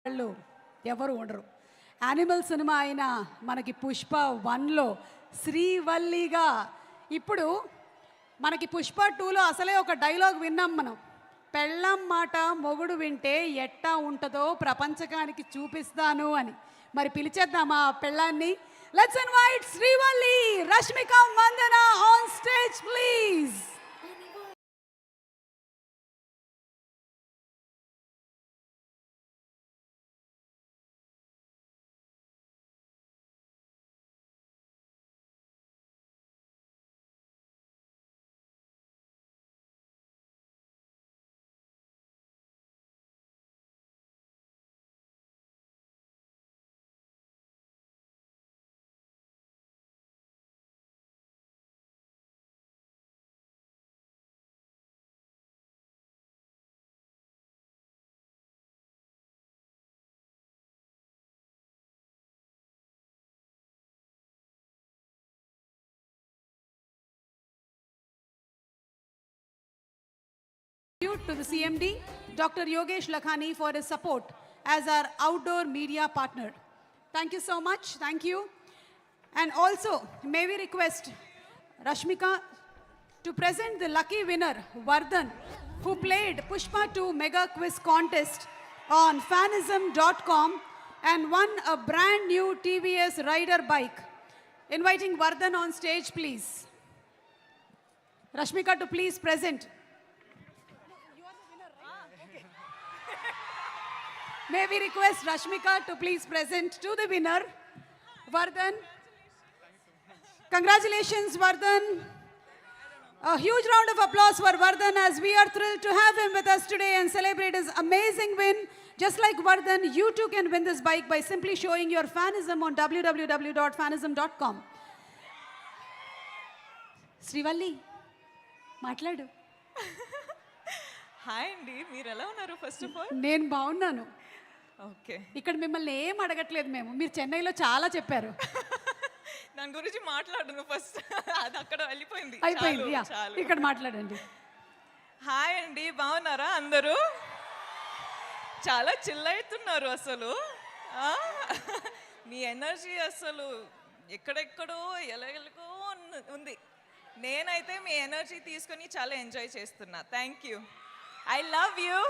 వాళ్ళు ఎవరు ఉండరు. యానిమల్ సినిమా అయినా మనకి పుష్ప 1లో శ్రీవల్లిగా, ఇప్పుడు మనకి పుష్ప 2లో అసలే ఒక డైలాగ్ విన్నాం మనం, పెళ్ళం మాట మొగుడు వింటే ఎట్టా ఉంటుందో ప్రపంచకానికి చూపిస్తాను అని. మరి పిలిచేద్దామా పెళ్ళాన్ని? Let's invite Srivalli, Rashmika Mandanna on stage please. To the CMD, Dr. Yogesh Lakhani, for his support as our outdoor media partner. Thank you so much. Thank you. And also, may we request Rashmika to present the lucky winner, Vardhan, who played Pushpa 2 Mega Quiz Contest on fanism.com and won a brand new TVS Rider bike. Inviting Vardhan on stage, please. Rashmika to please present. May we request Rashmika to please present to the winner, Vardhan. Congratulations, Vardhan. A huge round of applause for Vardhan, as we are thrilled to have him with us today and celebrate his amazing win. Just like Vardhan, you too can win this bike by simply showing your fanism on www.fanism.com. Srivalli, మాట్లాడు. Hi అండి, మీరు ఎలా ఉన్నారు? First of all నేను బాగున్నాను. Okay, ఇక్కడ మిమ్మల్ని ఏం అడగట్లేదు మేము, మీరు చెన్నైలో చాలా చెప్పారు. దాని గురించి మాట్లాడను ఫస్ట్, అది అక్కడ వెళ్ళిపోయింది. అయిపోయింది, ఇక్కడ మాట్లాడండి. హాయ్ అండి, బాగున్నారా అందరూ? చాలా చిల్ అవుతున్నారు అసలు. మీ ఎనర్జీ అసలు ఎక్కడెక్కడో ఎలాగెలగో ఉంది. నేనైతే మీ ఎనర్జీ తీసుకొని చాలా ఎంజాయ్ చేస్తున్నా. Thank you, I love you.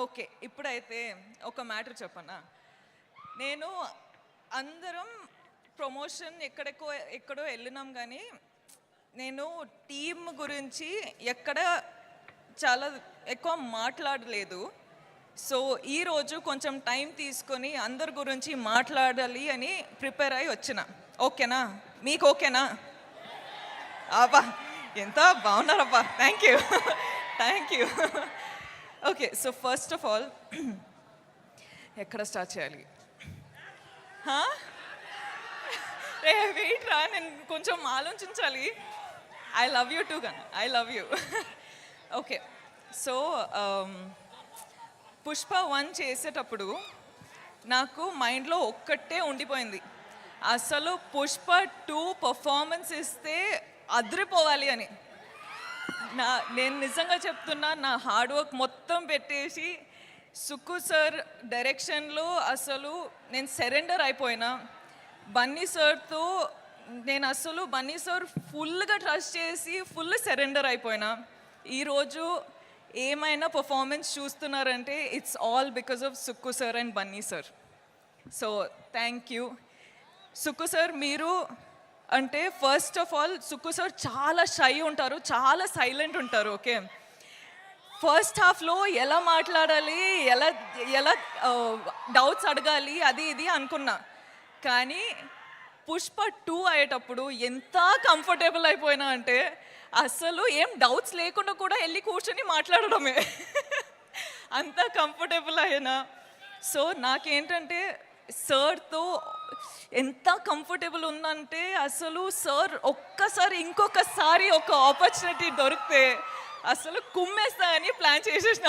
Okay, ఇప్పుడైతే ఒక మ్యాటర్ చెప్పనా. నేను అందరం ప్రమోషన్ ఎక్కడో వెళ్ళినాం, కానీ నేను టీమ్ గురించి ఎక్కడ చాలా ఎక్కువ మాట్లాడలేదు. సో ఈరోజు కొంచెం టైం తీసుకొని అందరి గురించి మాట్లాడాలి అని ప్రిపేర్ అయ్యి వచ్చిన. ఓకేనా? మీకు ఓకేనా? అబ్బా, ఎంత బాగున్నారబ్బా. Thank you, thank you. Okay, so first of all ఎక్కడ స్టార్ట్ చేయాలి? వెయిట్ రా, నేను కొంచెం ఆలోచించాలి. ఐ లవ్ యూ టూ కానీ, I love you. Okay, so Pushpa 1 చేసేటప్పుడు నాకు మైండ్లో ఒక్కటే ఉండిపోయింది, అసలు పుష్ప 2 పర్ఫార్మెన్స్ ఇస్తే అదిరిపోవాలి అని. నేను నిజంగా చెప్తున్నా, నా హార్డ్ వర్క్ మొత్తం పెట్టేసి సుక్కు సార్ డైరెక్షన్లో అసలు నేను సరెండర్ అయిపోయినా. బన్నీ సార్తో నేను అసలు బన్నీ సార్ ఫుల్గా ట్రస్ట్ చేసి ఫుల్ సరెండర్ అయిపోయినా. ఈరోజు ఏమైనా పర్ఫార్మెన్స్ చూస్తున్నారంటే it's all because of Sukku sir and Bunny sir. So thank you Sukku sir. మీరు అంటే first of all Sukku sir చాలా షై ఉంటారు, చాలా సైలెంట్ ఉంటారు. ఓకే, ఫస్ట్ హాఫ్లో ఎలా మాట్లాడాలి, ఎలా ఎలా డౌట్స్ అడగాలి, అది ఇది అనుకున్నా. కానీ పుష్ప 2 అయ్యేటప్పుడు ఎంత కంఫర్టబుల్ అయిపోయినా అంటే అసలు ఏం డౌట్స్ లేకుండా కూడా వెళ్ళి కూర్చొని మాట్లాడడమే, అంత కంఫర్టబుల్ అయినా. సో నాకేంటంటే సార్తో ఎంత కంఫర్టబుల్ ఉందంటే అసలు సార్ ఒక్కసారి ఇంకొకసారి ఒక ఆపర్చునిటీ దొరికితే అసలు కుమ్మేస్తా అని ప్లాన్ చేసేసిన.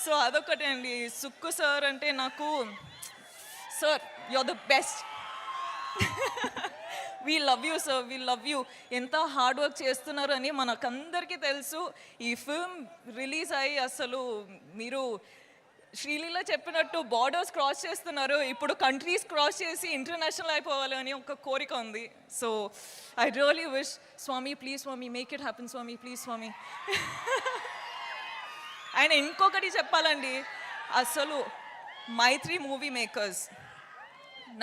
సో అదొకటి అండి. సుక్కు సార్ అంటే నాకు, sir you are the best. We love you sir, we love you. ఎంత హార్డ్ వర్క్ చేస్తున్నారు అని మనకందరికీ తెలుసు. ఈ ఫిల్మ్ రిలీజ్ అయ్యి అసలు మీరు శ్రీలీల చెప్పినట్టు బార్డర్స్ క్రాస్ చేస్తున్నారు. ఇప్పుడు కంట్రీస్ క్రాస్ చేసి ఇంటర్నేషనల్ అయిపోవాలి అని ఒక కోరిక ఉంది. So I really wish, Swami please Swami make it happen Swami, please Swami. ఆయన ఇంకొకటి చెప్పాలండి, అసలు మైత్రి మూవీ మేకర్స్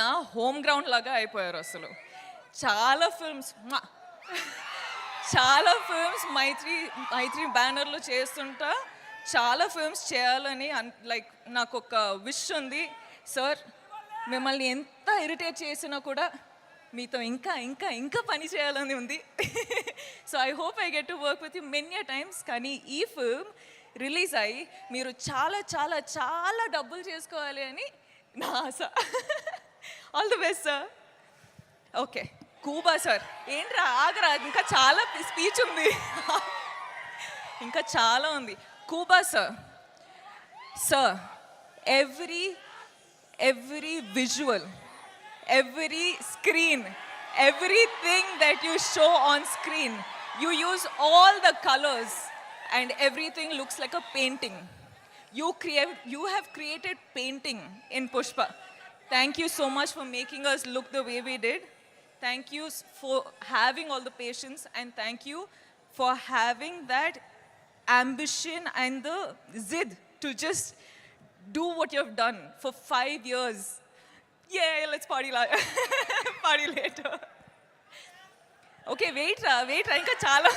నా హోమ్ గ్రౌండ్ లాగా అయిపోయారు. అసలు చాలా ఫిల్మ్స్ మైత్రి బ్యానర్లో చేస్తుంటా చాలా ఫిల్మ్స్ చేయాలని లైక్ నాకు ఒక విష్ ఉంది. సార్ మిమ్మల్ని ఎంత ఇరిటేట్ చేసినా కూడా మీతో ఇంకా ఇంకా ఇంకా పని చేయాలని ఉంది. So I hope I get to work with you many times. కానీ ఈ ఫిల్మ్ రిలీజ్ అయ్యి మీరు చాలా చాలా చాలా డబ్బులు చేసుకోవాలి అని నా ఆశ. All the best sir. Okay, Kuba sir ఏంట్రా ఆగరా, ఇంకా చాలా స్పీచ్ ఉంది, ఇంకా చాలా ఉంది. Kuba sir, sir every visual, every screen, everything that you show on screen, you use all the colors and everything looks like a painting. You have created painting in Pushpa. Thank you so much for making us look the way we did. Thank you for having all the patience, and thank you for having that ambition and the zid to just do what you have done for 5 years. Yeah, let's party party later. Okay, wait ra, inka chala.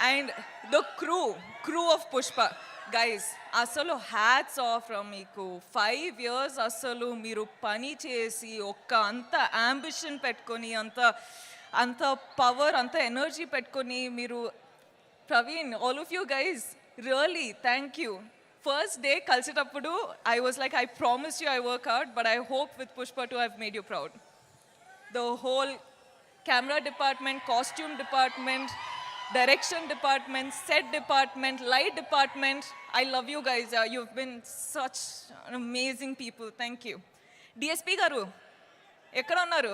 And the crew of Pushpa, guys, asalu hats off from meeku. 5 years asalu meeru pani chesi okka anta ambition pettukoni anta power anta energy pettukoni meeru. Praveen, all of you guys, really thank you. First day కలిసేటప్పుడు I was like, I promise you I work hard, but I hope with Pushpa 2 I've made you proud. The whole camera department, costume department, direction department, set department, light department, I love you guys. You've been such amazing people. Thank you. DSP garu ఎక్కడ ఉన్నారు?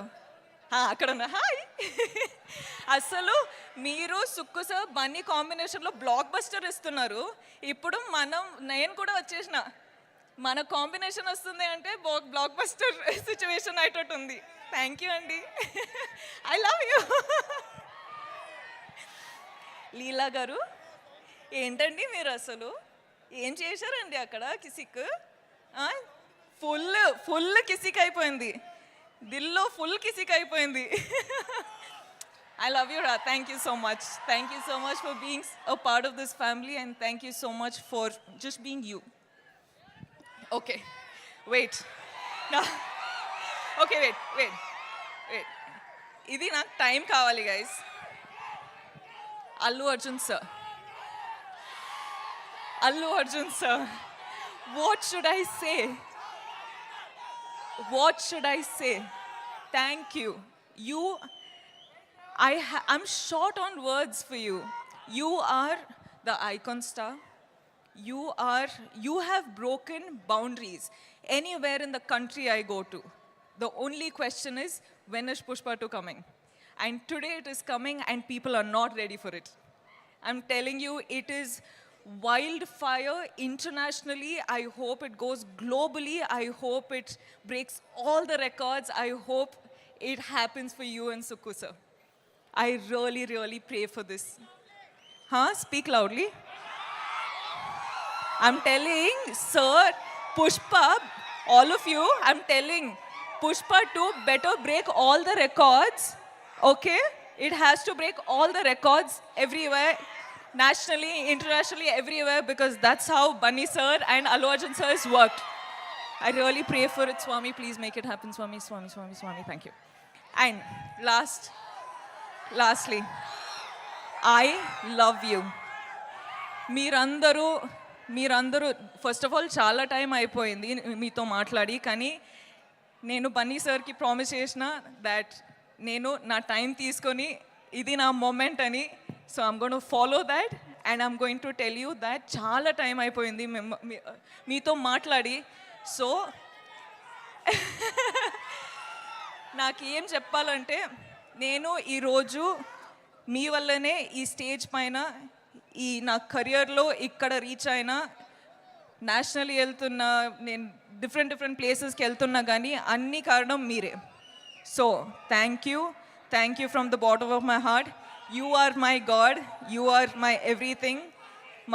అక్కడ ఉన్నా. Hi. అసలు మీరు Sukku sir Bunny కాంబినేషన్లో block buster ఇస్తున్నారు. ఇప్పుడు నేను కూడా వచ్చేసిన, మన కాంబినేషన్ వస్తుంది అంటే బ్లాక్ బస్టర్ సిచ్యువేషన్ అయ్యేటట్టు ఉంది. థ్యాంక్ యూ అండి. I love you. Leela garu ఏంటండి మీరు అసలు ఏం చేశారండి అక్కడ? కిసిక్ ఫుల్ కిసిక్ అయిపోయింది, దిల్లో ఫుల్ కిసిక్ అయిపోయింది. I love you, Ra. Thank you so much. Thank you so much for being a part of this family, and thank you so much for just being you. Okay, wait. No. Okay, wait. Idi నాకు time కావాలి guys. Allu Arjun sir. What should I say? Thank you. I'm short on words for you. You are the icon star. You have broken boundaries anywhere in the country I go to. The only question is, when is Pushpa 2 coming? And today it is coming and people are not ready for it. I'm telling you, it is wildfire internationally. I hope it goes globally. I hope it breaks all the records. I hope it happens for you and Sukku sir. I really, really pray for this. Speak loudly. I'm telling, sir, Pushpa, all of you, I'm telling, Pushpa 2 better break all the records, okay? It has to break all the records everywhere, nationally, internationally, everywhere, because that's how Bunny sir and Allu Arjun sir has worked. I really pray for it, Swami. Please make it happen, Swami. Thank you. And lastly, I love you. మీరందరూ first of all చాలా time అయిపోయింది మీతో మాట్లాడి, కానీ నేను బన్నీ సార్కి promise చేసిన that నేను నా టైం తీసుకొని ఇది నా మూమెంట్ అని. So I'm going to follow that and I'm going to tell you that చాలా టైం అయిపోయింది మీతో మాట్లాడి. సో నాకు ఏం చెప్పాలంటే నేను ఈరోజు మీ వల్లనే ఈ స్టేజ్ పైన ఈ నా కెరియర్లో ఇక్కడ రీచ్ అయినా, నేషనల్ వెళ్తున్నా, నేను డిఫరెంట్ ప్లేసెస్కి వెళ్తున్నా కానీ అన్ని కారణం మీరే. So thank you from the bottom of my heart. You are my god, you are my everything.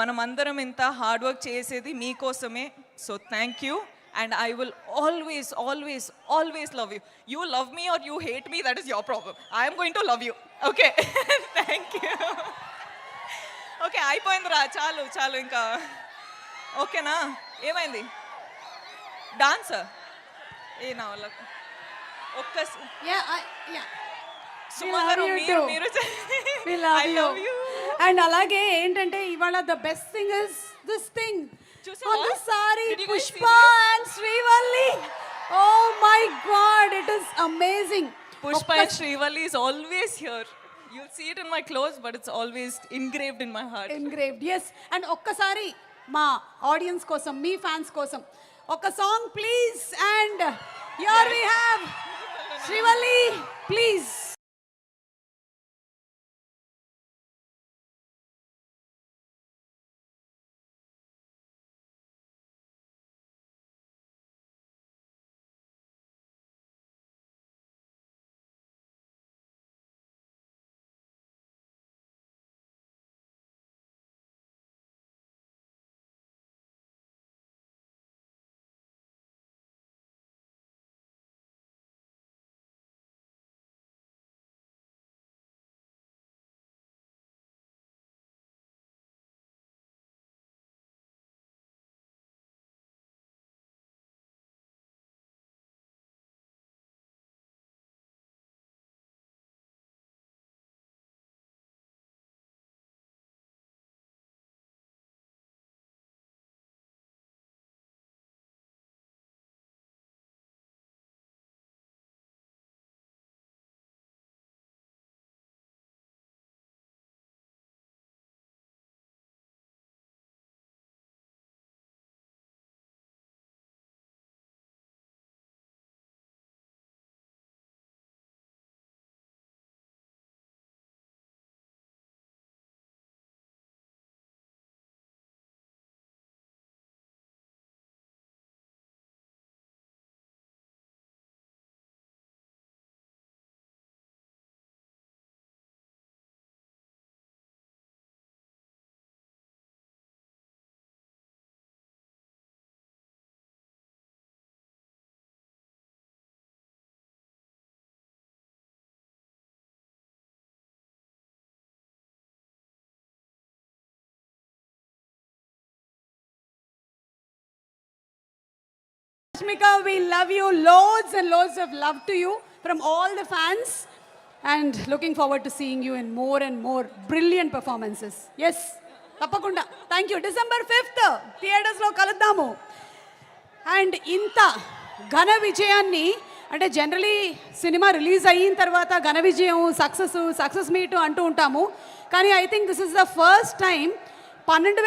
మనమందరం ఇంత హార్డ్ వర్క్ చేసేది మీకోసమే. So thank you. And I will always love you. You love me or you hate me, that is your problem. I am going to love you. Okay. Thank you. Okay, అయిపోయిందిరా, చాలు ఇంకా. ఓకేనా? ఏమైంది? Dance ఏ నా వల్ల Yeah. సుమగారు మీరు We love I you. love you. And అలాగే ఏంటంటే ఇవాళ the best thing is this thing. చూసావా? On the saree, Did you guys see Pushpa and Srivalli. Oh my God, it is amazing. Pushpa and Srivalli is always here. You'll see it in my clothes, but it's always engraved in my heart. Engraved, yes. And ఒక్కసారి మా audience కోసం, మీ fans కోసం ఒక song please. And here we have Srivalli, please. Rashmika, we love you. Loads and loads of love to you from all the fans. And looking forward to seeing you in more and more brilliant performances. Yes, తప్పకుండా. Thank you. December 5th, థియేటర్స్లో కలుద్దాము. And ఇంత ఘన విజయాన్ని, అంటే generally cinema release అయిన తర్వాత ఘన విజయం, సక్సెస్ మీట్ అంటూ ఉంటాము. కానీ I think this is the first time 12